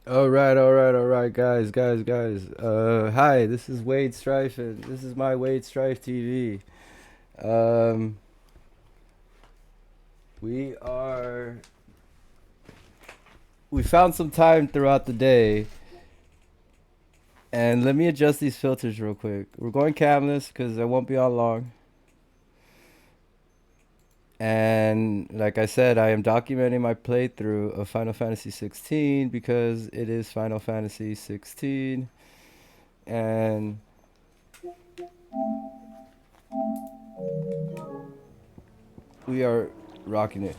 All right, guys. Hi, this is Wade Strife, and this is my Wade Strife TV. Um, we are. We found some time throughout the day, and let me adjust these filters real quick. We're going camless because I won't be on long. And like I said, I am documenting my playthrough of Final Fantasy 16 because it is Final Fantasy 16, and we are rocking it.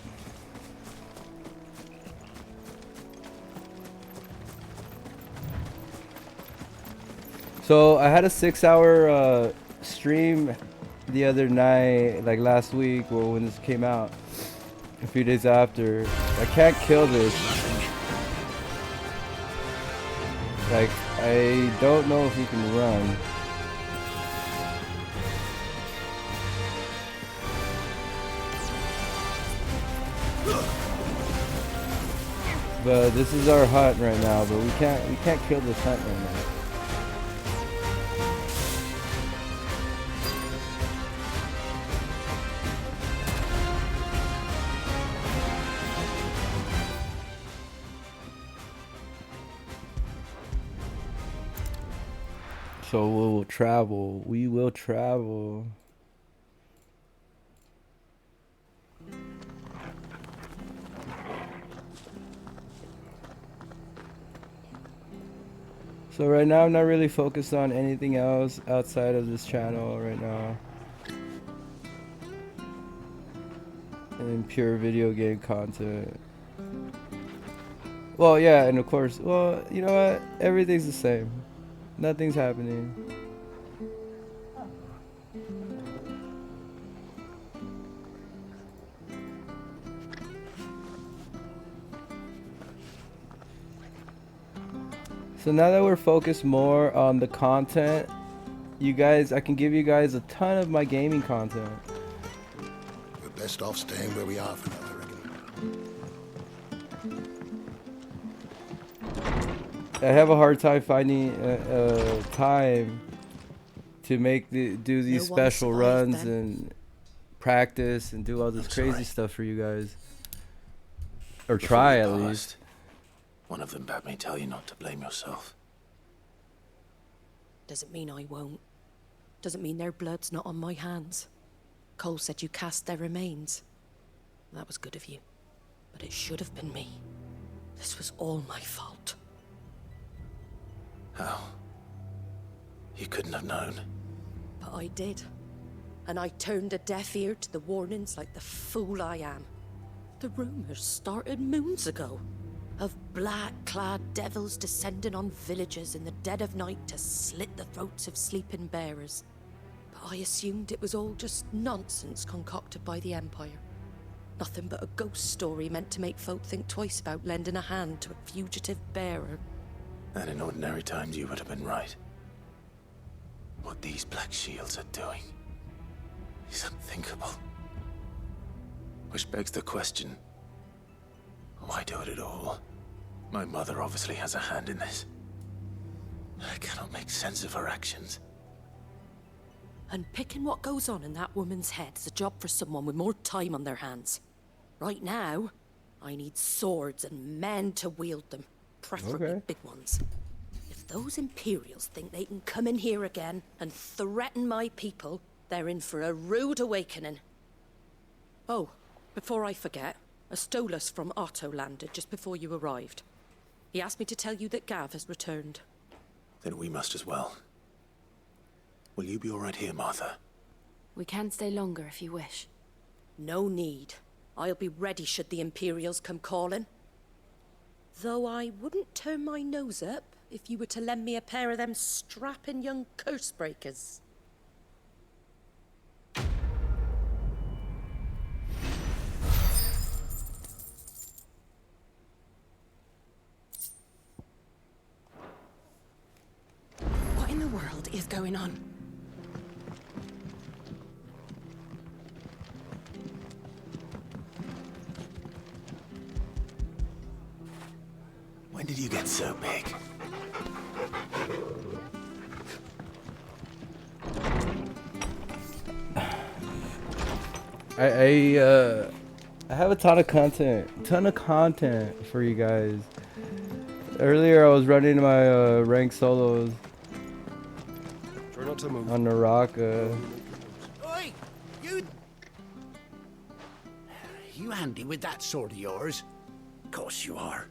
So I had a 6 hour stream the other night, like last week, or when this came out, a few days after. I can't kill this. Like, I don't know if he can run. But this is our hunt right now, but we can't kill this hunt right now. So we will travel. We will travel. So right now I'm not really focused on anything else outside of this channel right now. And pure video game content. Well, yeah, and of course, well, you know what? Everything's the same. Nothing's happening. So now that we're focused more on the content, you guys, I can give you guys a ton of my gaming content. We're best off staying where we are for now, I reckon. I have a hard time finding time to do these special runs and practice and do all this crazy stuff for you guys. Or try at least. One of them bade me tell you not to blame yourself. Doesn't mean I won't. Doesn't mean their blood's not on my hands. Cole said you cast their remains. That was good of you. But it should have been me. This was all my fault. How? You couldn't have known. But I did. And I turned a deaf ear to the warnings like the fool I am. The rumors started moons ago. Of black-clad devils descending on villages in the dead of night to slit the throats of sleeping bearers. But I assumed it was all just nonsense concocted by the Empire. Nothing but a ghost story meant to make folk think twice about lending a hand to a fugitive bearer. And in ordinary times you would have been right. What these Black Shields are doing is unthinkable. Which begs the question, why do it at all? My mother obviously has a hand in this. I cannot make sense of her actions. And picking what goes on in that woman's head is a job for someone with more time on their hands. Right now, I need swords and men to wield them, preferably big ones. If those Imperials think they can come in here again and threaten my people, they're in for a rude awakening. Oh, before I forget, a Stolas from Otto landed just before you arrived. He asked me to tell you that Gav has returned. Then we must as well. Will you be all right here, Martha? We can stay longer if you wish. No need. I'll be ready should the Imperials come calling. Though I wouldn't turn my nose up if you were to lend me a pair of them strapping young curse breakers. What in the world is going on? When did you get so big? I have a ton of content for you guys. Earlier I was running my rank solos Try not to move. on Naraka. Oi! You handy with that sword of yours? Course you are.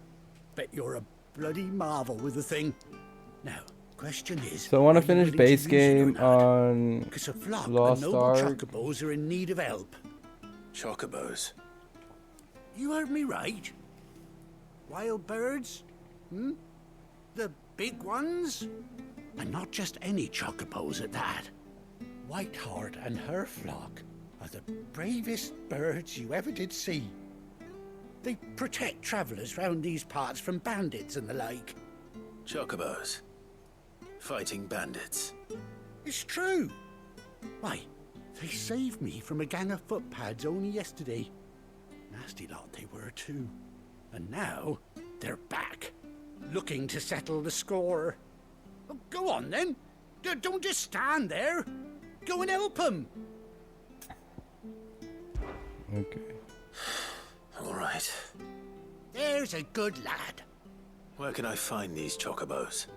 Bet you're a bloody marvel with the thing. Now, question is... So I want are to you finish willing base use it or game not? on 'Cause a flock Lost of noble Ark. chocobos are in need of help. Chocobos. You heard me right. Wild birds? Hmm? The big ones? And not just any chocobos at that. Whiteheart and her flock are the bravest birds you ever did see. They protect travellers round these parts from bandits and the like. Chocobos. Fighting bandits. It's true. Why, they saved me from a gang of footpads only yesterday. Nasty lot they were too. And now they're back, looking to settle the score. Oh, go on then. Don't just stand there. Go and help them. Okay. All right. There's a good lad. Where can I find these chocobos?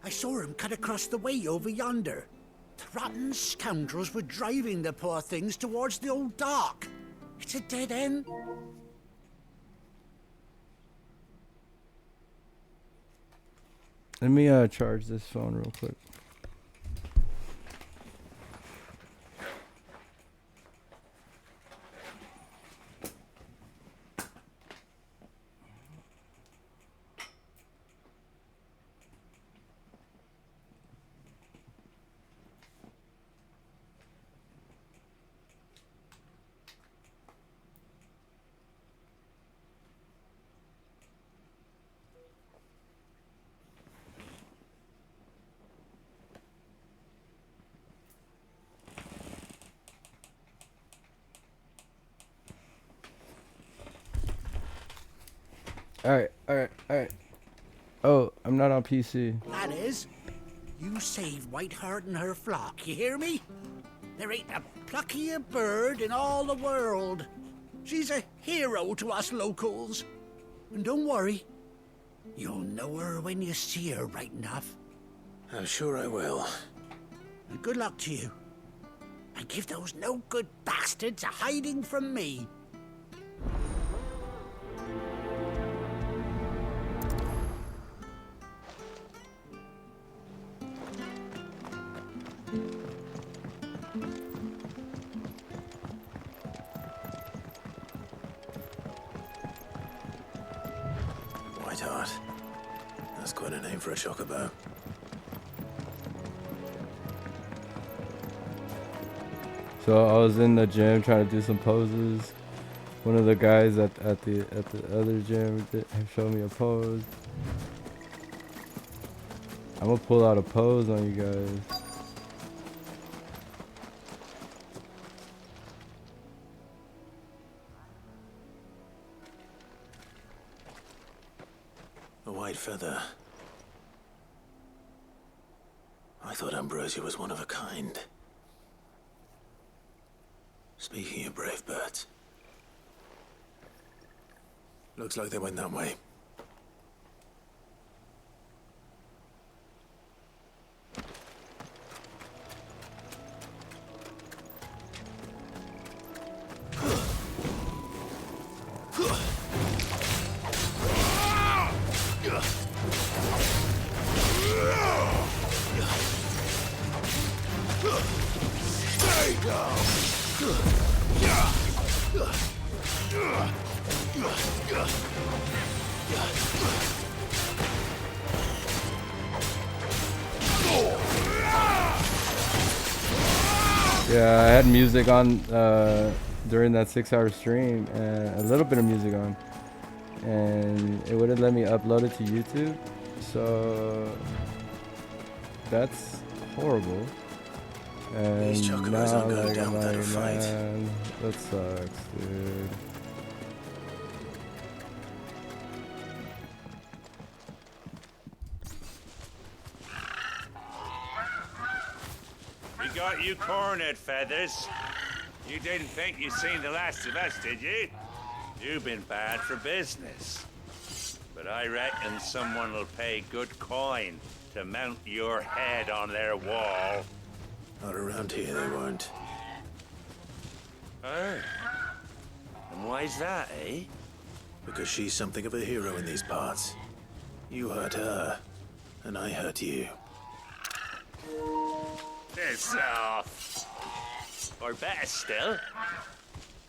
I saw him cut across the way over yonder. The rotten scoundrels were driving the poor things towards the old dock. It's a dead end. Let me charge this phone real quick. Alright. Oh, I'm not on PC. That is, you save Whiteheart and her flock, you hear me? There ain't a pluckier bird in all the world. She's a hero to us locals. And don't worry, you'll know her when you see her right enough. I'm sure I will. And good luck to you. And give those no-good bastards a hiding from me. Whiteheart. That's quite a name for a chocobo. So I was in the gym trying to do some poses. One of the guys at the other gym showed me a pose. I'm gonna pull out a pose on you guys. A white feather. I thought Ambrosia was one of a kind. Speaking of brave birds. Looks like they went that way. Yeah, I had music on during that 6-hour stream, and a little bit of music on, and it wouldn't let me upload it to YouTube, so that's horrible. And These now, chocobos aren't going like, down I'm without a like, fight. man, that sucks, dude. got you cornered, Feathers. You didn't think you'd seen the last of us, did you? You've been bad for business. But I reckon someone will pay good coin to mount your head on their wall. Not around here, they won't. Oh. And why's that, eh? Because she's something of a hero in these parts. You hurt her, and I hurt you. Piss off. Or better still,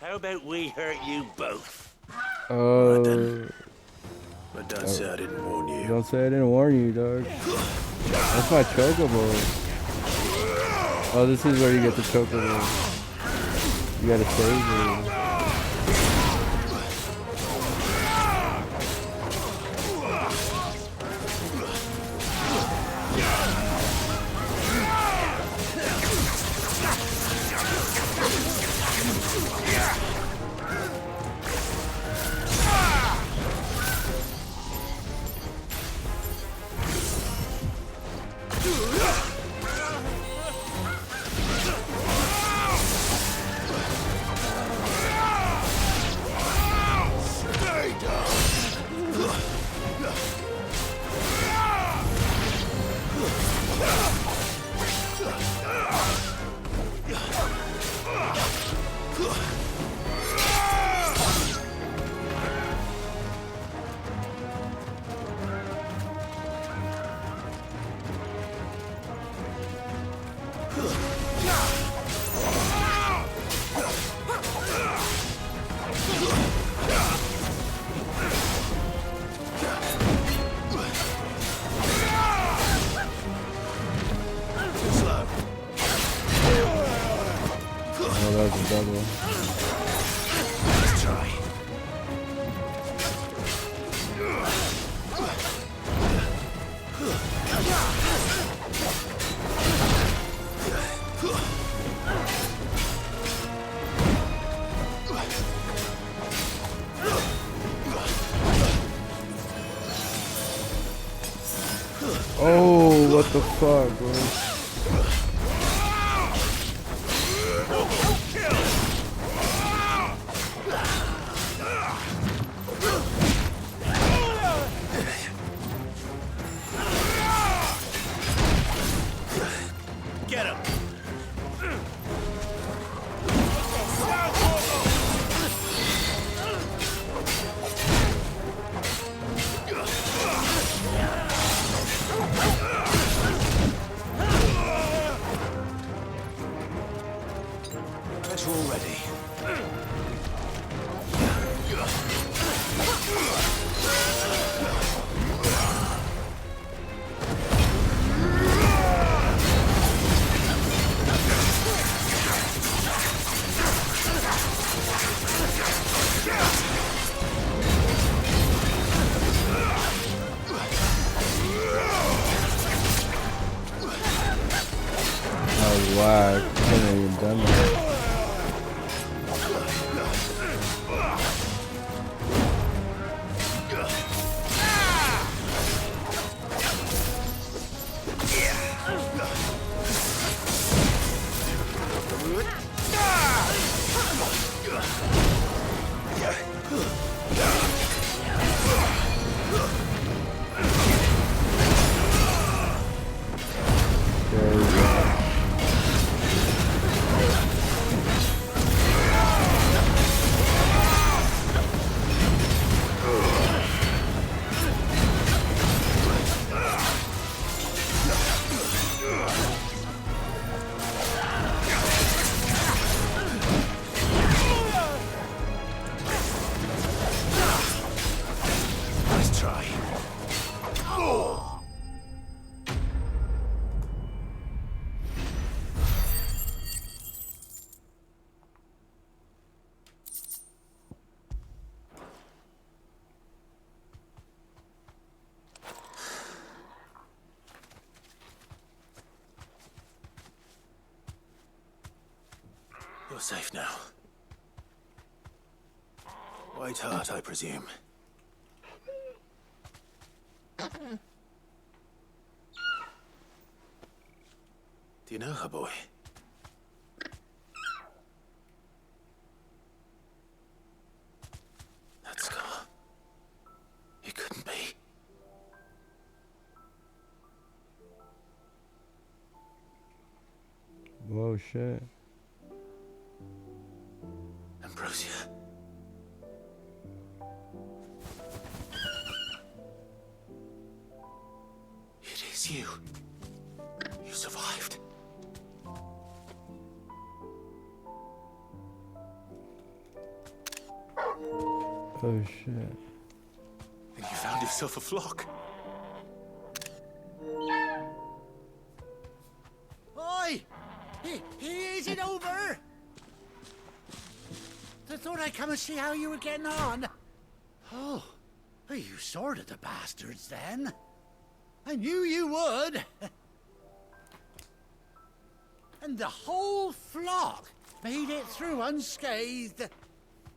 how about we hurt you both? But don't say I didn't warn you. Don't say I didn't warn you, dog. That's my chocobo. Oh, this is where you get the chocobo. You gotta save it. Oh, what the fuck, bro? Get him! That's all ready. Oh, wow. I haven't even done that. There we go. Nice try. You're safe now. White Heart, I presume. Do you know her, boy? shit. Ambrosia. It is you. You survived. Oh shit. And you found yourself a flock. Oi! Is it over? I thought I'd come and see how you were getting on. Oh, you sorted the bastards then. I knew you would. And the whole flock made it through unscathed.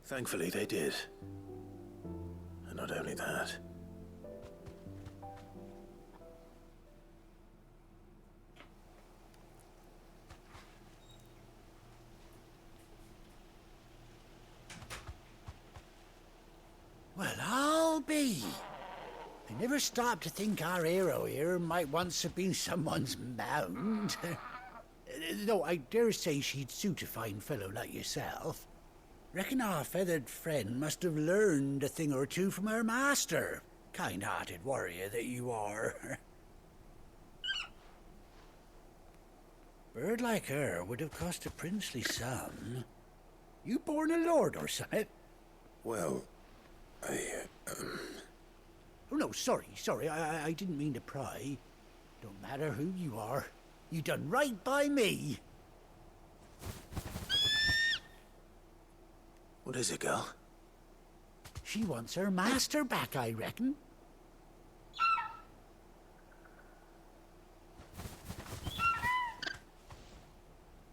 Thankfully, they did. And not only that. Well, I'll be. I never stopped to think our hero here might once have been someone's mount. Though I dare say she'd suit a fine fellow like yourself. Reckon our feathered friend must have learned a thing or two from her master. Kind-hearted warrior that you are. Bird like her would have cost a princely sum. You born a lord or something? Well, Oh, no, sorry. I didn't mean to pry. Don't matter who you are. You done right by me. What is it, girl? She wants her master back, I reckon.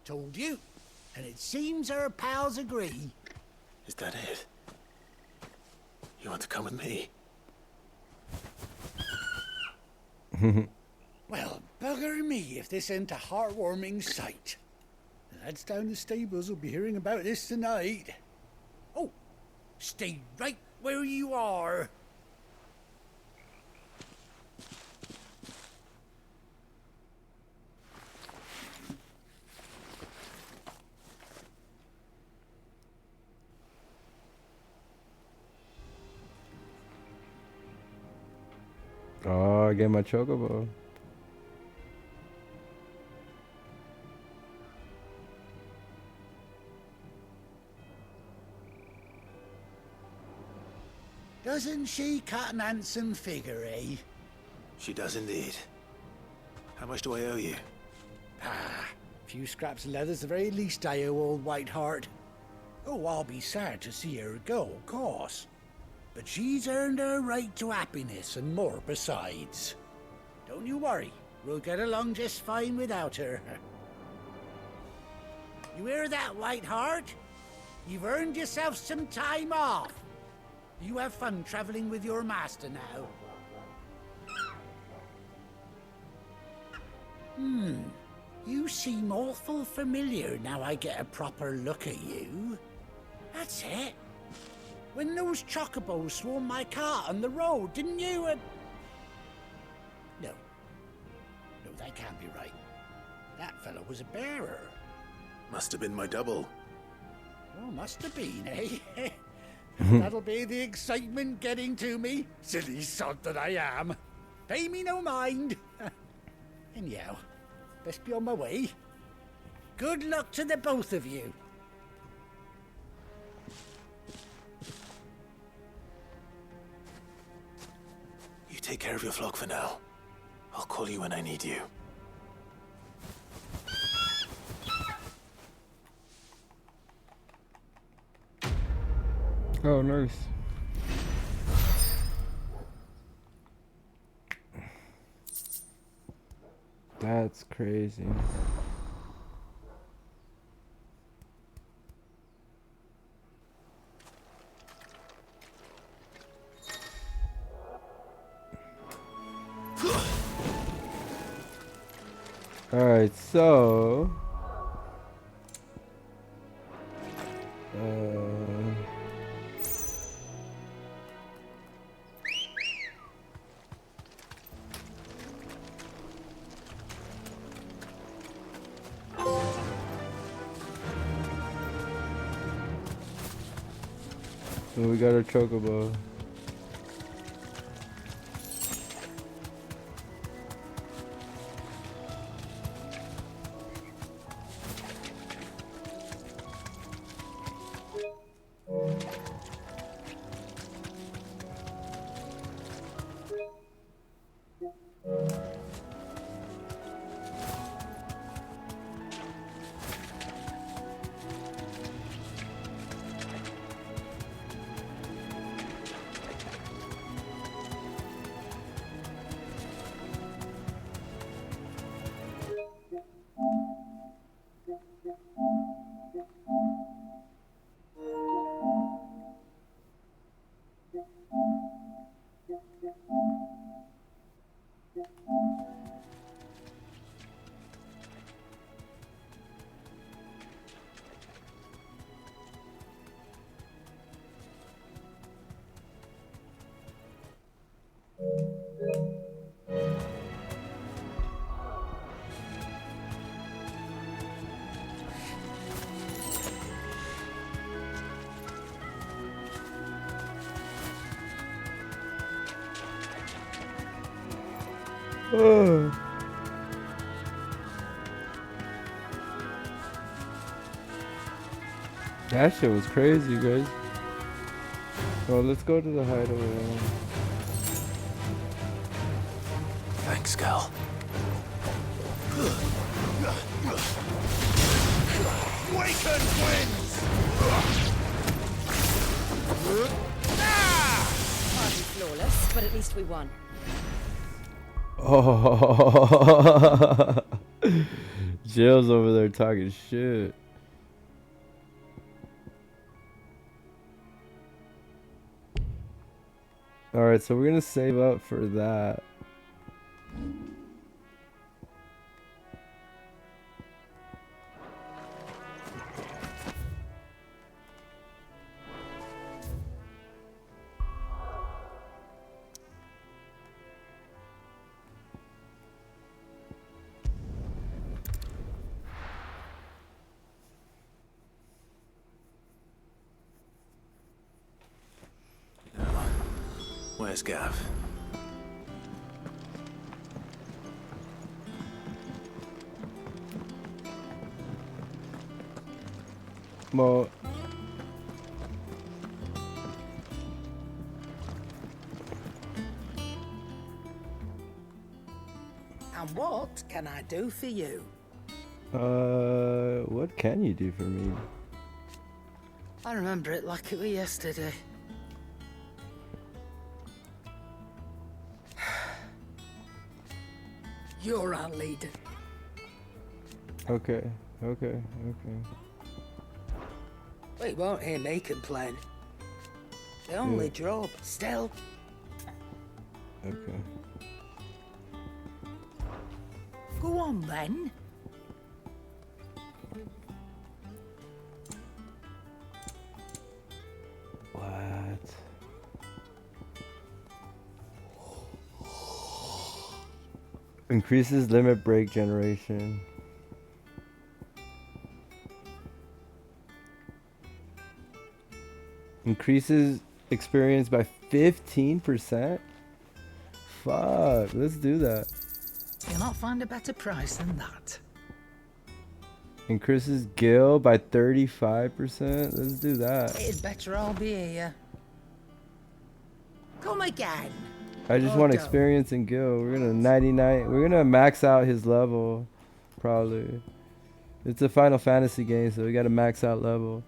Told you. And it seems her pals agree. Is that it? You want to come with me? Well, bugger me if this ain't a heartwarming sight. The lads down the stables will be hearing about this tonight. Oh, stay right where you are. Oh, I get my chocobo. Doesn't she cut an handsome figure, eh? She does indeed. How much do I owe you? Ah, a few scraps of leather's the very least I owe old Whiteheart. Oh, I'll be sad to see her go, of course. But she's earned her right to happiness and more besides. Don't you worry, we'll get along just fine without her. You hear that, Whiteheart? You've earned yourself some time off. You have fun traveling with your master now. You seem awful familiar now I get a proper look at you. That's it. When those chocobos swarmed my cart on the road, didn't you? No, that can't be right. That fellow was a bearer. Must have been my double. Oh, must have been, eh? That'll be the excitement getting to me. Silly sod that I am. Pay me no mind. Anyhow, best be on my way. Good luck to the both of you. You take care of your flock for now. I'll call you when I need you. Oh, nice. That's crazy. All right, so We got our chocobo. That shit was crazy, guys. Oh, let's go to the hideaway. Thanks, Cal. Waken winds! Hardly flawless, but at least we won. Oh, Jill's over there talking shit. Alright, so we're gonna save up for that. Where's Gav? Well, And what can I do for you? what can you do for me? I remember it like it was yesterday. You're our leader. Okay. We won't hear me complain. The only Yeah. job, still. Okay. Go on then. What? Increases limit break generation. Increases experience by 15%? Fuck, let's do that. You'll not find a better price than that. Increases gil by 35%? Let's do that. It'd better all be here. Come again. I just Oh, want don't. experience in gil. We're gonna 99. We're gonna max out his level. Probably. It's a Final Fantasy game, so we gotta max out level.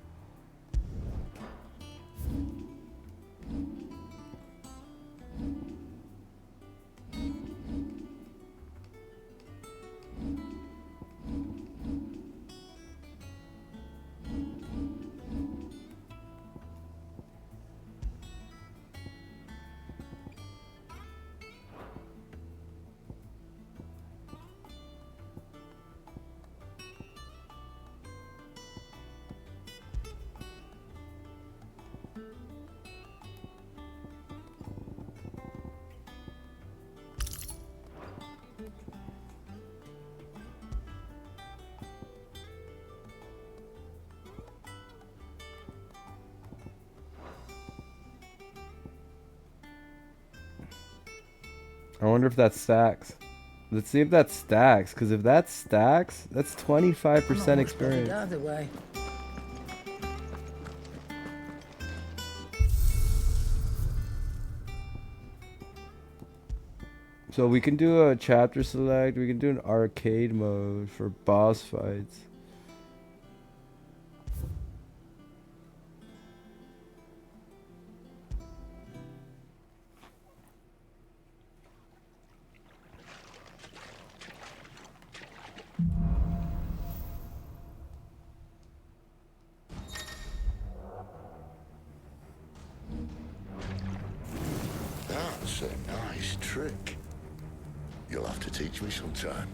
I wonder if that stacks. Let's see if that stacks, because if that stacks, that's 25% experience. Either way. So we can do a chapter select, we can do an arcade mode for boss fights. That's a nice trick. You'll have to teach me sometime.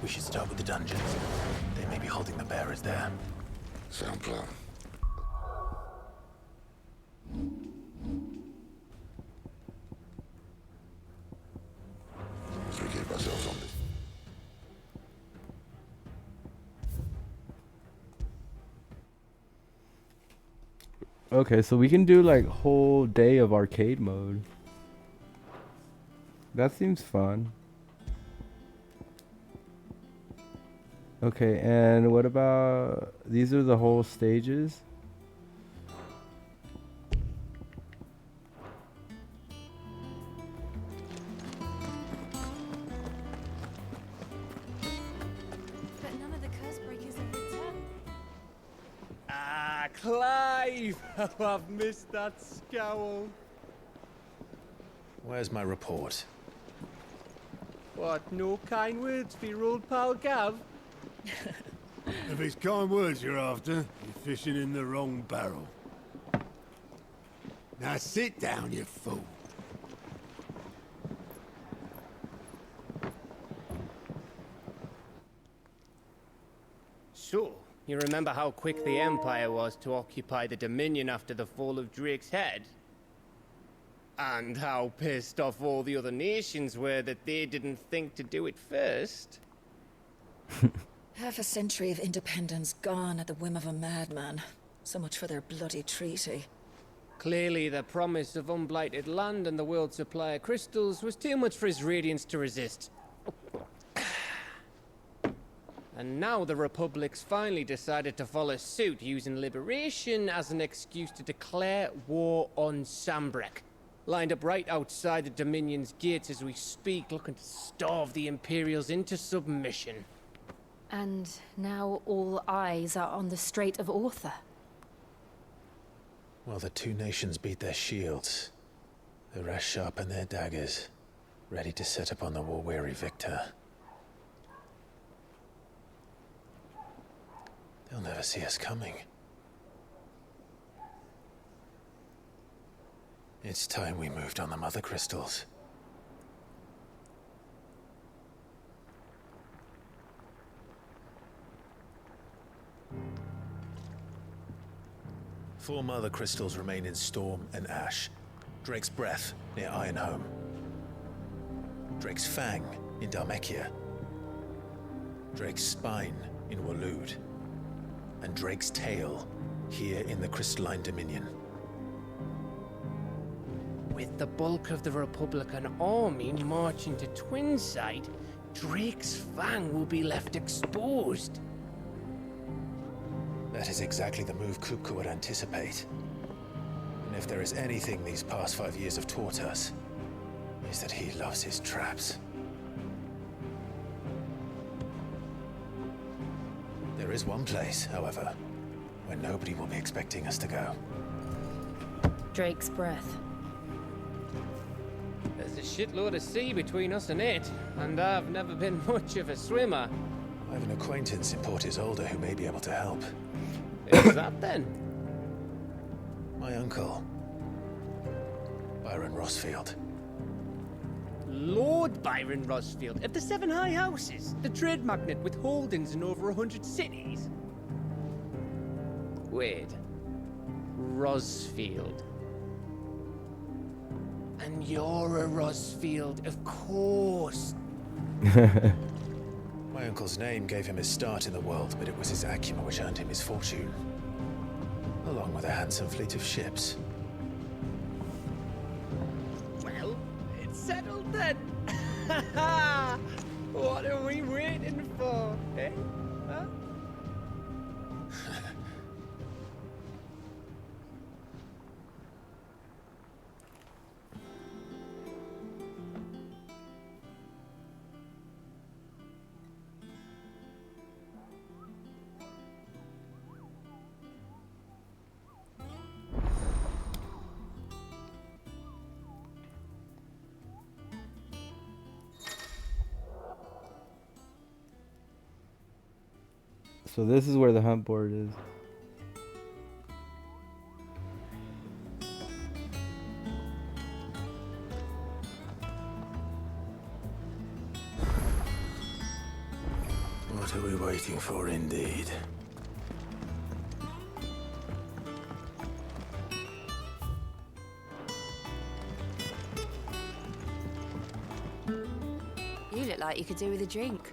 We should start with the dungeons. They may be holding the bearers there. Sound plan. As we keep ourselves on this. Okay, so we can do like whole day of arcade mode. That seems fun. Okay, and what about these are the whole stages? But none of the curse breakers have returned. Ah, Clive! How I've missed that scowl. Where's my report? What, no kind words for your old pal Gav? If it's kind words you're after, you're fishing in the wrong barrel. Now sit down, you fool. So, you remember how quick the Empire was to occupy the Dominion after the fall of Drake's head? And how pissed off all the other nations were that they didn't think to do it first? Half a century of independence gone at the whim of a madman. So much for their bloody treaty. Clearly, the promise of unblighted land and the world's supply of crystals was too much for his radiance to resist. And now the Republic's finally decided to follow suit, using liberation as an excuse to declare war on Sambrek. Lined up right outside the Dominion's gates as we speak, looking to starve the Imperials into submission. And now all eyes are on the Strait of Author. While the two nations beat their shields, the rest sharpen their daggers, ready to set upon the war-weary victor. They'll never see us coming. It's time we moved on the mother crystals. Four mother crystals remain in Storm and Ash. Drake's Breath near Ironhome. Drake's Fang in Dharmekia. Drake's Spine in Waloed. And Drake's Tail here in the Crystalline Dominion. With the bulk of the Republican army marching to Twinside, Drake's Fang will be left exposed. That is exactly the move Kupka would anticipate. And if there is anything these past 5 years have taught us, is that he loves his traps. There is one place, however, where nobody will be expecting us to go. Drake's Breath. There's a shitload of sea between us and it, and I've never been much of a swimmer. I have an acquaintance in Port Isolde who may be able to help. Who's that then? My uncle, Byron Rossfield. Lord Byron Rossfield of the Seven High Houses, the trade magnate with holdings in over 100 cities. Wait, Rosfield. And you're a Rosfield, of course. My uncle's name gave him his start in the world, but it was his acumen which earned him his fortune, along with a handsome fleet of ships. Well, it's settled then. What are we waiting for, eh? Huh? So this is where the hunt board is. What are we waiting for, indeed? You look like you could do with a drink.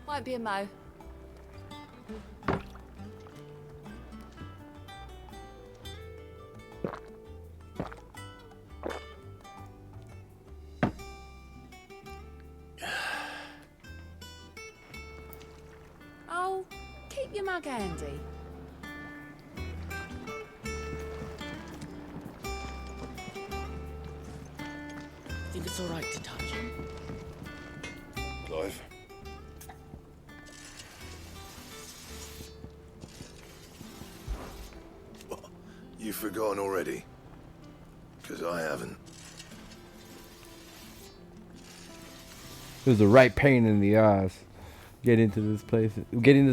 Might be a mo. Oh, keep your mug handy. Think it's all right to touch him? Clive. What? You've forgotten already? Because I haven't. It was the right pain in the ass getting this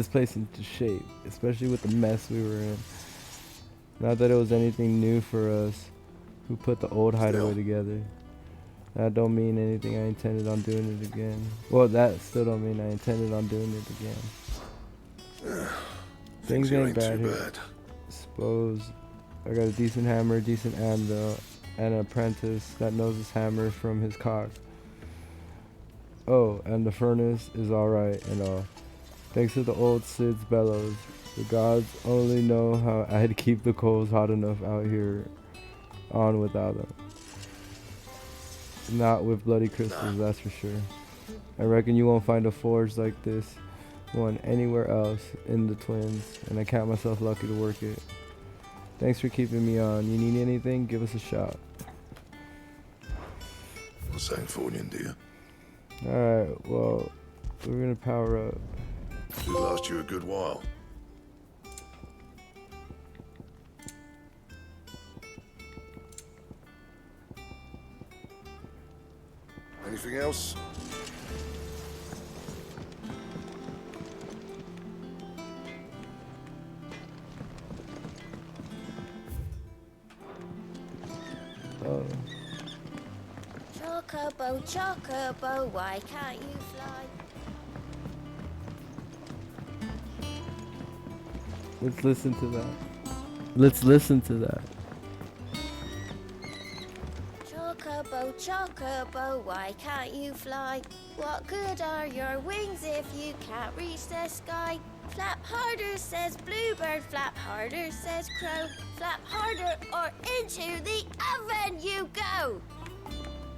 place into shape, especially with the mess we were in. Not that it was anything new for us who put the old hideaway together. That don't mean anything. I intended on doing it again. Well, that still don't mean I intended on doing it again. Things ain't bad here. Suppose I got a decent hammer, decent anvil, and an apprentice that knows his hammer from his cock. Oh, and the furnace is alright and all. Thanks to the old Cid's bellows. The gods only know how I'd keep the coals hot enough out here on without them. Not with bloody crystals, that's for sure. I reckon you won't find a forge like this one anywhere else in the Twins, and I count myself lucky to work it. Thanks for keeping me on. You need anything? Give us a shout. What's that for you, dear? Alright, well, we're gonna power up. Should last you a good while. Anything else? Oh. Chocobo, chocobo, why can't you fly? Let's listen to that. Let's listen to that. Chocobo, chocobo, why can't you fly? What good are your wings if you can't reach the sky? Flap harder, says bluebird, flap harder, says crow. Flap harder or into the oven you go!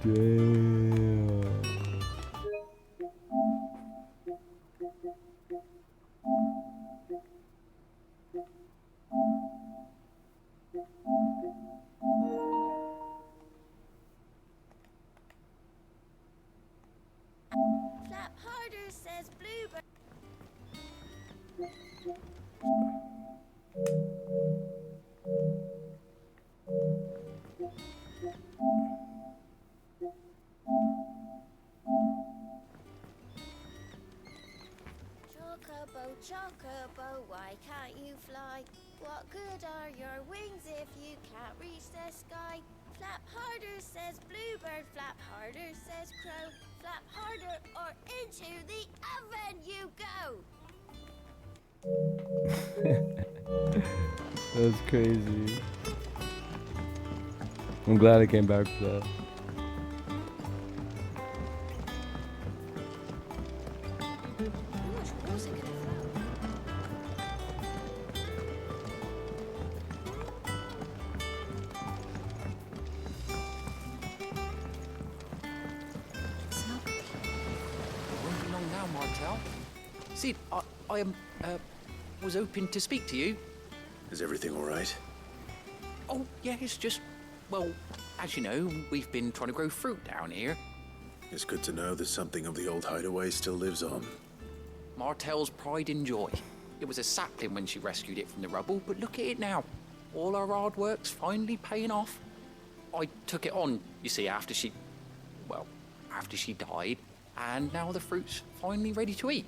Damn. Flap harder, says bluebird. Chocobo, chocobo, why can't you fly? What good are your wings if you can't reach the sky? Flap harder, says bluebird, flap harder, says crow. Flap harder or into the oven you go! That's crazy. I'm glad I came back for that. Won't be long now, Martel. Sid, I was hoping to speak to you. Is everything all right? Oh, yeah, it's just, well, as you know, we've been trying to grow fruit down here. It's good to know that something of the old hideaway still lives on. Martel's pride and joy. It was a sapling when she rescued it from the rubble, but look at it now. All our hard work's finally paying off. I took it on, you see, after she died, and now the fruit's finally ready to eat.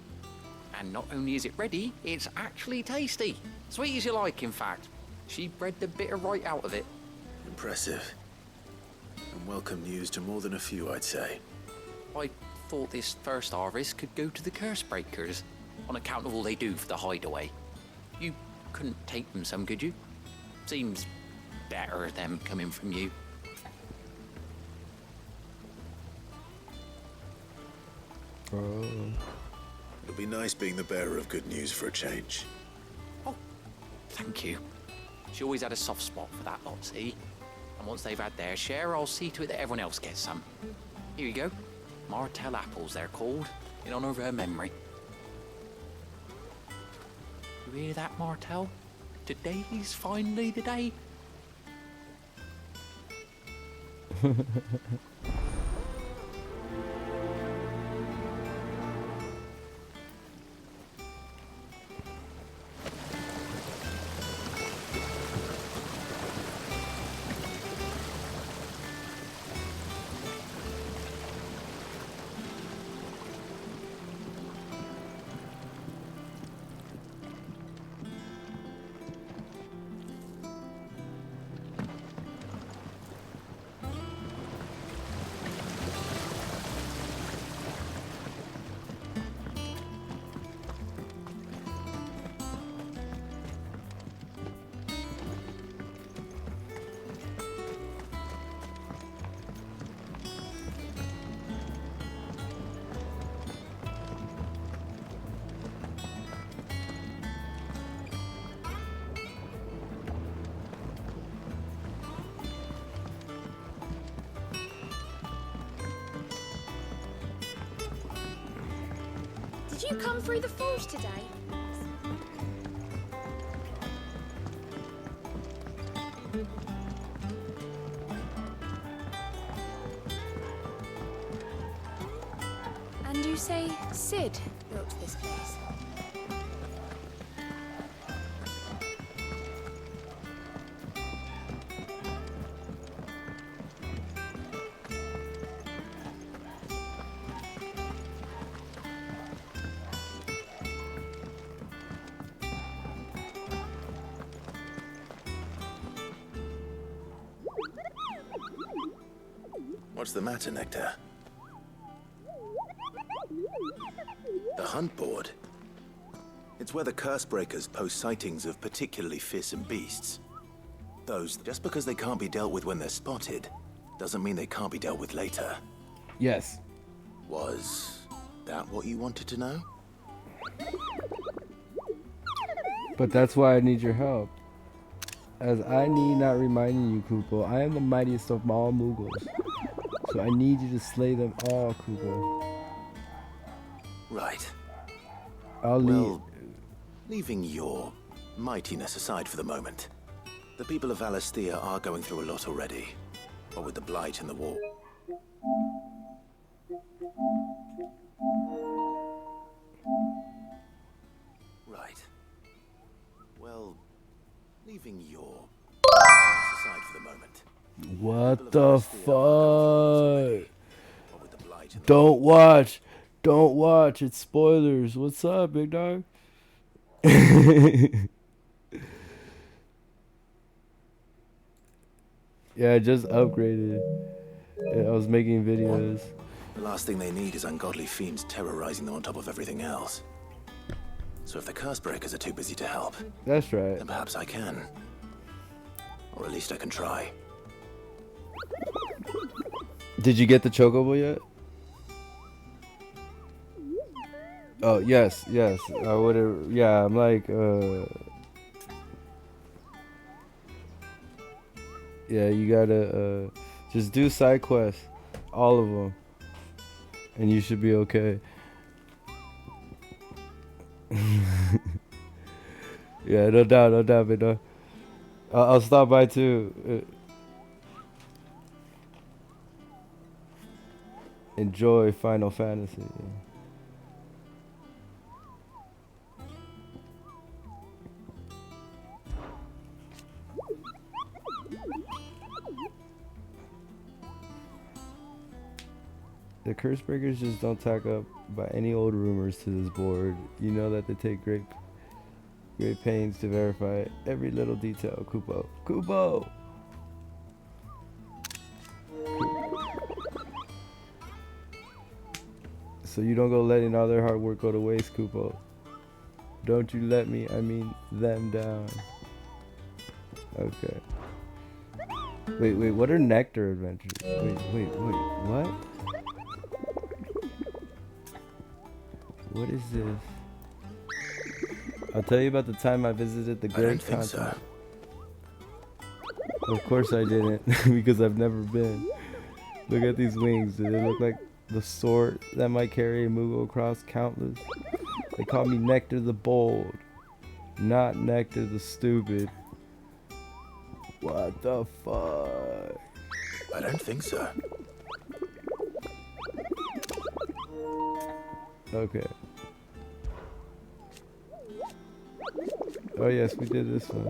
And not only is it ready, it's actually tasty. Sweet as you like, in fact. She bred the bitter right out of it. Impressive. And welcome news to more than a few, I'd say. I thought this first harvest could go to the curse breakers, on account of all they do for the hideaway. You couldn't take them some, could you? Seems better them coming from you. Oh. It'll be nice being the bearer of good news for a change. Thank you. She always had a soft spot for that lot, see? And once they've had their share, I'll see to it that everyone else gets some. Here you go. Martel apples, they're called, in honor of her memory. You hear that, Martel? Today's finally the day. Did you come through the forge today? And you say Sid built this place? What's the matter, Nectar? The hunt board? It's where the curse breakers post sightings of particularly fearsome beasts. Those, just because they can't be dealt with when they're spotted, doesn't mean they can't be dealt with later. Yes. Was that what you wanted to know? But that's why I need your help. As I need not reminding you, Kupo, I am the mightiest of all Mughals. So I need you to slay them all, Kupo. Right. Well, leaving your mightiness aside for the moment, the people of Valisthea are going through a lot already. What with the blight and the war. Right. Well, leaving your mightiness aside for the moment. what the fuck? Don't watch. Don't watch. It's spoilers. What's up, big dog? Yeah, I just upgraded. I was making videos. The last thing they need is ungodly fiends terrorizing them on top of everything else. So if the curse breakers are too busy to help, that's right. Then perhaps I can. least I can try. Did you get the chocobo yet? Oh, yes, yes. I would have. Yeah, I'm like, yeah, you gotta, just do side quests. All of them. And you should be okay. Yeah, no doubt, but no. I'll stop by too. Enjoy Final Fantasy. The curse breakers just don't tack up by any old rumors to this board. You know that they take great pains to verify every little detail. Kupo! So you don't go letting all their hard work go to waste, Kupo. Don't you let me, I mean them down. Okay. Wait, what are nectar adventures? Wait, what? What is this? I'll tell you about the time I visited the Great Continent. Of course I didn't, because I've never been. Look at these wings. Do they look like the sword that might carry a Moogle across countless? They call me Nectar the Bold, not Nectar the Stupid. What the fuck? I don't think so. Okay. Oh yes, we did this one.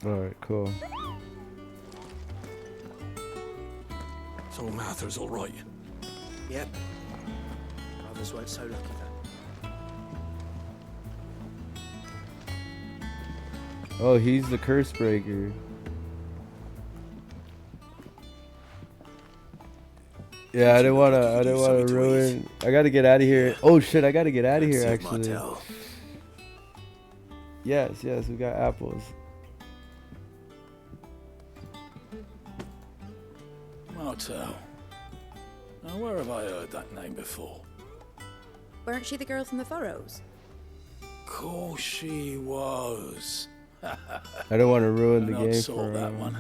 Alright, cool. So Mather's all right. Yep. Others weren't so lucky though. Oh, he's the curse breaker. Yeah, I didn't wanna ruin. I gotta get out of here. Oh shit, I gotta get out of here actually. Yes, we got apples. Martel. Now, where have I heard that name before? Weren't she the girl from the Furrows? Course she was. I don't want to ruin the game for that one.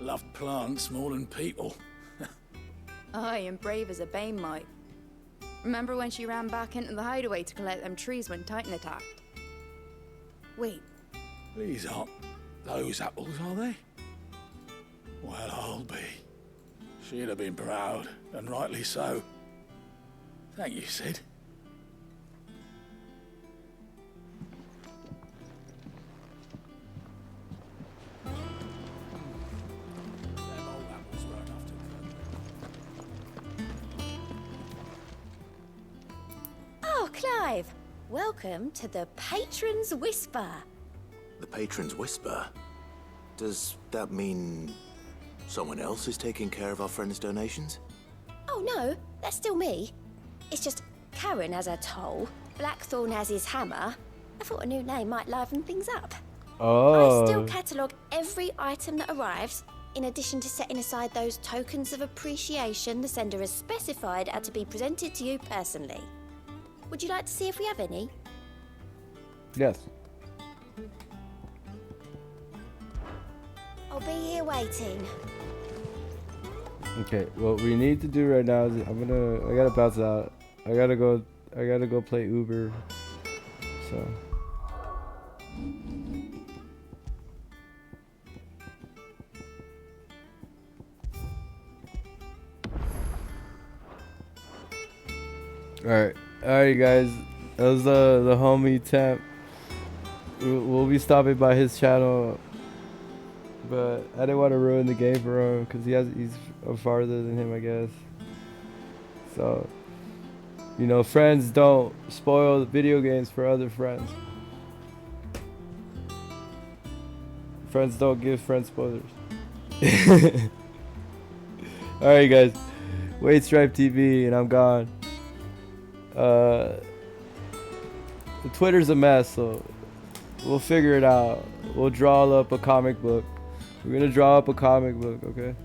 Loved plants more than people. Aye, and brave as a bane might. Remember when she ran back into the hideaway to collect them trees when Titan attacked? Wait. These aren't those apples, are they? Well, I'll be. She'd have been proud, and rightly so. Thank you, Sid. Oh, Clive! Welcome to the Patron's Whisper. The Patron's Whisper? Does that mean someone else is taking care of our friend's donations? Oh no, that's still me. It's just Karen has her toll, Blackthorn has his hammer. I thought a new name might liven things up. Oh. I still catalogue every item that arrives, in addition to setting aside those tokens of appreciation the sender has specified are to be presented to you personally. Would you like to see if we have any? Yes. I'll be here waiting. Okay, what we need to do right now is I gotta bounce out. I gotta go play Uber. So. Alright guys, that was the homie Temp. We'll be stopping by his channel, but I didn't want to ruin the game for him because he's farther than him, I guess. So, you know, friends don't spoil the video games for other friends. Friends don't give friends spoilers. Alright guys. Wait Stripe TV and I'm gone. Twitter's a mess, so we'll figure it out. We'll draw up a comic book. We're gonna draw up a comic book, okay?